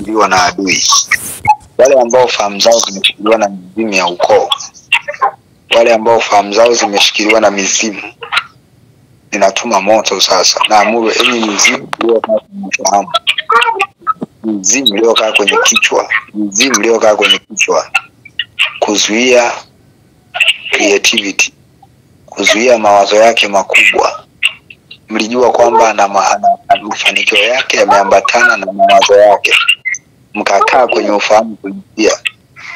zimeshikiliwa na adui. Wale ambao fahamu zao zimeshikiliwa na mizimu ya ukoo, wale ambao fahamu zao zimeshikiliwa na mizimu, ninatuma moto sasa. Naamuru enyi mizimu iliyokaa kwenye fahamu, mizimu iliyokaa kwenye kichwa, mizimu iliyokaa kwenye kichwa, kuzuia creativity, kuzuia mawazo yake makubwa. Mlijua kwamba na mafanikio yake yameambatana na mawazo yake, mkakaa kwenye ufahamu kuingia.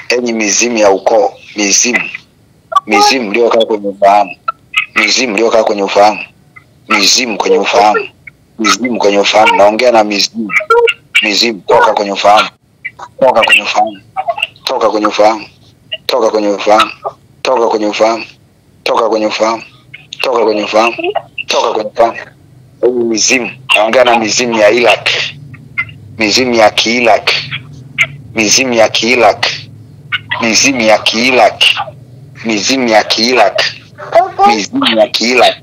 Enyi mizimu ya ukoo, mizimu iliyokaa kwenye ufahamu, mizimu iliyokaa kwenye ufahamu, mizimu kwenye ufahamu, mizimu kwenye ufahamu. Naongea na mizimu, toka kwenye ufahamu, toka kwenye ufahamu, toka kwenye ufahamu, toka kwenye ufahamu, toka kwenye ufahamu, toka kwenye ufahamu, toka kwenye ufahamu, toka kwenye ufahamu. Enyi mizimu, naongea na mizimu ya Iraq, mizimu ya Kiiraq, mizimu ya Kiiraq, mizimu ya Kiiraq, mizimu ya Kiiraq, mizimu ya Kiiraq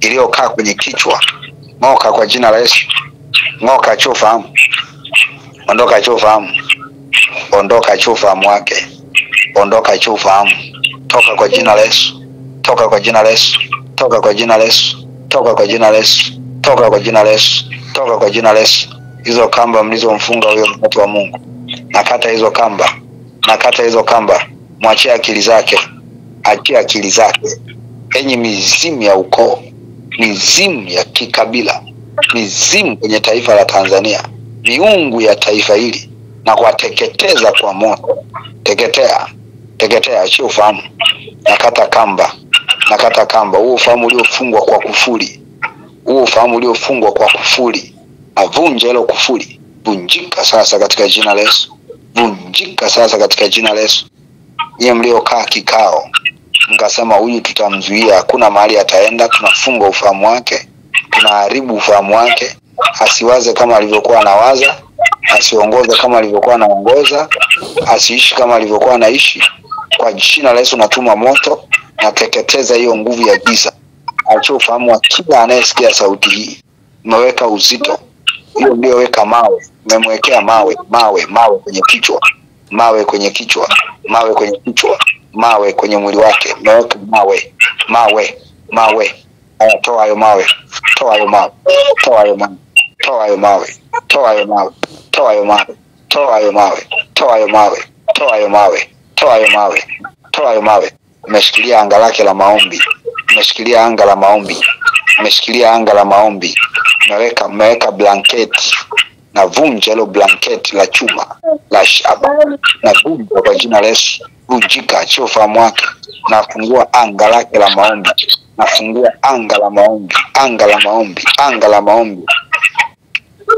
iliyokaa kwenye kichwa. Ng'oka kwa jina la Yesu. Ng'oka achia ufahamu. Ondoka achia ufahamu. Ondoka achia ufahamu wake. Ondoka achia ufahamu. Toka kwa jina la Yesu. Toka kwa jina la Yesu. Toka kwa jina la Yesu. Toka kwa jina la Yesu. Toka kwa jina la Yesu. Toka kwa jina la Yesu. Hizo kamba mlizomfunga huyo mtoto wa Mungu, nakata hizo kamba. Nakata hizo kamba. Mwachie akili zake. Achia akili zake. Enyi mizimu ya ukoo, mizimu ya kikabila, mizimu kwenye taifa la Tanzania, miungu ya taifa hili, na kuwateketeza kwa moto. Teketea, teketea, achia ufahamu. Nakata kamba, nakata kamba. Huo ufahamu uliofungwa kwa kufuri, huo ufahamu uliofungwa kwa kufuri, avunje hilo kufuri. Vunjika sasa katika jina la Yesu. Vunjika sasa katika jina la Yesu. Yeye mliokaa kikao mkasema huyu tutamzuia, hakuna mahali ataenda, tunafunga ufahamu wake, tunaharibu ufahamu wake, asiwaze kama alivyokuwa anawaza, asiongoze kama alivyokuwa anaongoza, asiishi kama alivyokuwa anaishi. Kwa jina la Yesu natuma moto, nateketeza hiyo nguvu ya giza. Achia ufahamu wa kila anayesikia sauti hii. Mmeweka uzito, hiyo ndio weka mawe, mmemwekea mawe kwenye kichwa, mawe kwenye kichwa, mawe kwenye kichwa, mawe kwenye mwili wake. Mmeweka mawe. Toa hayo mawe, toa hayo mawe, toa hayo mawe, toa hayo mawe, toa hayo mawe, toa hayo mawe, toa hayo mawe, toa hayo mawe, toa hayo mawe, toa hayo mawe, toa hayo mawe. Mmeshikilia anga lake la maombi, mmeshikilia anga la maombi, mmeshikilia anga la maombi. Mmeweka blanketi, na vunja hilo blanketi la chuma la shaba, na vunja kwa jina la Yesu. Vunjika, achia ufahamu wake. Nafungua anga lake la maombi, nafungua anga la maombi, anga la maombi, anga la maombi.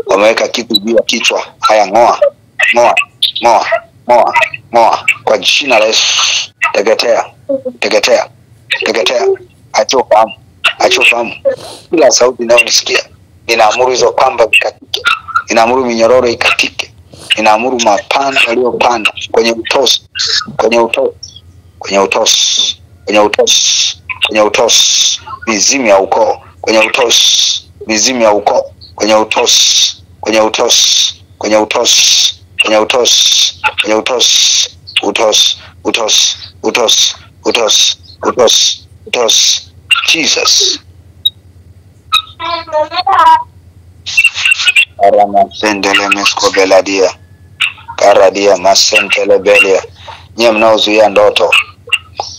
Wameweka kitu juu ya kichwa. Haya, ngoa, ngoa, ngoa, ngoa, ngoa kwa jina la Yesu. Teketea, teketea, teketea. Achia ufahamu, achia ufahamu. Kila sauti inayonisikia, ninaamuru hizo kamba zikatike, ninaamuru minyororo ikatike, ninaamuru mapanda yaliyopanda kwenye utosi, kwenye utosi, kwenye utosi, kwenye utosi, kwenye utosi, mizimu ya ukoo, kwenye utosi, mizimu ya ukoo, kwenye utosi, kwenye utosi, kwenye utosi, kwenye utosi, kwenye utosi, utosi, utosi, utosi, utosi, utosi, utosi. Jesus. Arama sendele mesko beladia, karadia masentele belia. Nyie mnaozuia ndoto,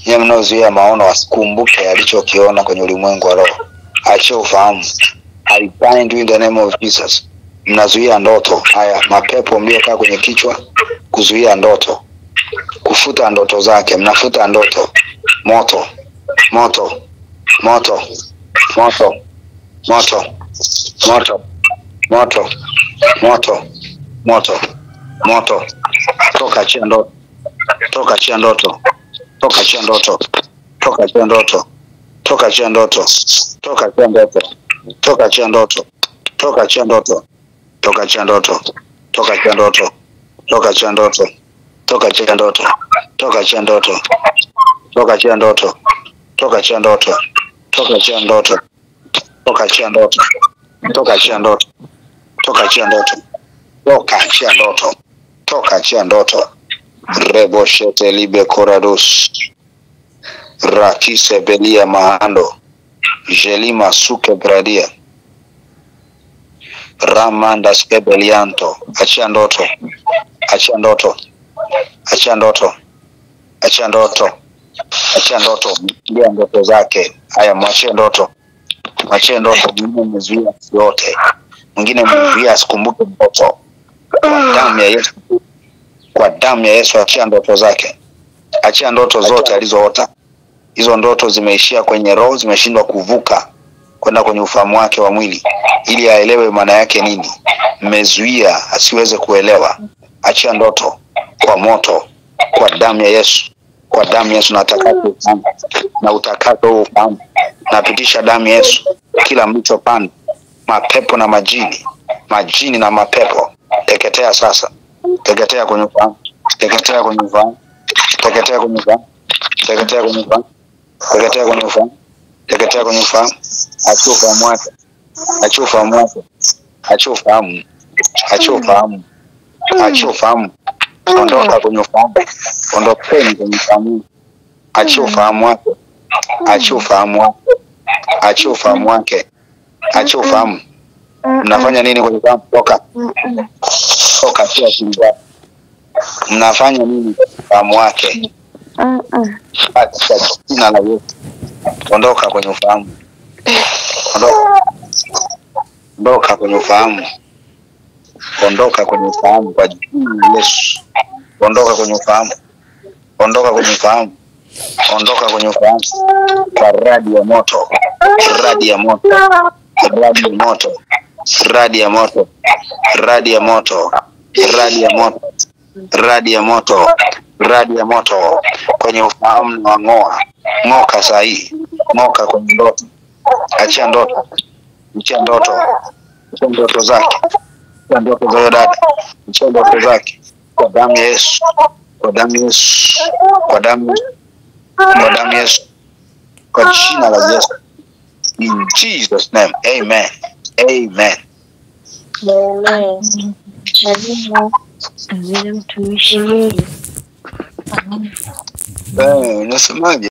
nyie mnaozuia maono, asikumbuke alichokiona kwenye ulimwengu wa roho. Achia ufahamu. I bind you in the name of Jesus. Mnazuia ndoto. Haya, mapepo mliokaa kwenye kichwa, kuzuia ndoto, kufuta ndoto zake, mnafuta ndoto. Moto, moto, moto, moto, moto, moto, moto, moto, moto, moto. Toka achia ndoto, toka achia ndoto, toka achia ndoto, toka achia ndoto, toka achia ndoto, toka achia ndoto, toka achia ndoto, toka achia ndoto, toka achia ndoto, toka achia ndoto, toka achia ndoto, toka achia ndoto, toka achia ndoto, toka achia ndoto, toka achia ndoto, toka achia ndoto, toka achia ndoto, toka achia ndoto, toka achia ndoto, Toka, achia ndoto. Toka, achia ndoto. Rebo shete libe korados. Rakise belia mahando. Jelima suke bradia. Ramanda skebelianto. Achia ndoto. Achia ndoto. Achia ndoto. Achia ndoto. Achia ndoto. Ndia ndoto zake. Haya, mwachie ndoto. Mwachie ndoto. Mwingine mmezuia yote. Mwingine mmezuia asikumbuke ndoto. Kwa damu ya Yesu. Kwa damu ya Yesu, achia ndoto zake. Achia ndoto zote alizoota. Hizo ndoto zimeishia kwenye roho, zimeshindwa kuvuka kwenda kwenye ufahamu wake wa mwili ili aelewe maana yake nini. Mmezuia asiweze kuelewa. Achia ndoto kwa moto, kwa damu ya Yesu. Kwa damu ya Yesu natakapo na utakapo ufahamu. Napitisha damu ya Yesu kila mlichopanda, mapepo na majini na mapepo, teketea sasa. Teketea kwenye ufahamu. Teketea kwenye ufahamu. Teketea kwenye ufahamu. Teketea kwenye ufahamu. Teketea kwenye ufahamu. Teketea kwenye ufahamu. Achia ufahamu wake. Achia ufahamu wake. Achia ufahamu. Achia ufahamu. Achia ufahamu. Ondoka kwenye ufahamu. Ondokeni kwenye ufahamu. Achia ufahamu wake. Achia ufahamu wake. Achia ufahamu wake. Achia ufahamu. Mnafanya nini kwenye ufahamu? Toka. Toka, achia ufahamu. Mnafanya nini kwenye ufahamu wake? Katika jina la Yesu. Ondoka kwenye ufahamu. Ondoka kwenye ufahamu. Ondoka kwenye ufahamu kwa jina la Yesu. Ondoka kwenye ufahamu. Ondoka kwenye ufahamu. Ondoka kwenye ufahamu. Kwa radi ya moto. Radi ya moto. Radi ya moto. Radi ya moto. Radi ya moto. Radi ya moto. Radi ya moto. Radi ya moto kwenye ufahamu na ngoa. Ngoka sahi. Ngoka kwenye ndoto. Achia ndoto. Achia ndoto. Achia ndoto zake. Achia ndoto za dada. Achia ndoto zake. Kwa damu ya Yesu. Kwa damu ya Yesu. Kwa damu. Kwa damu ya Yesu. Kwa jina la Yesu. In Jesus name. Amen. Amen. Amen. Azina mtumishi. Unasemaje?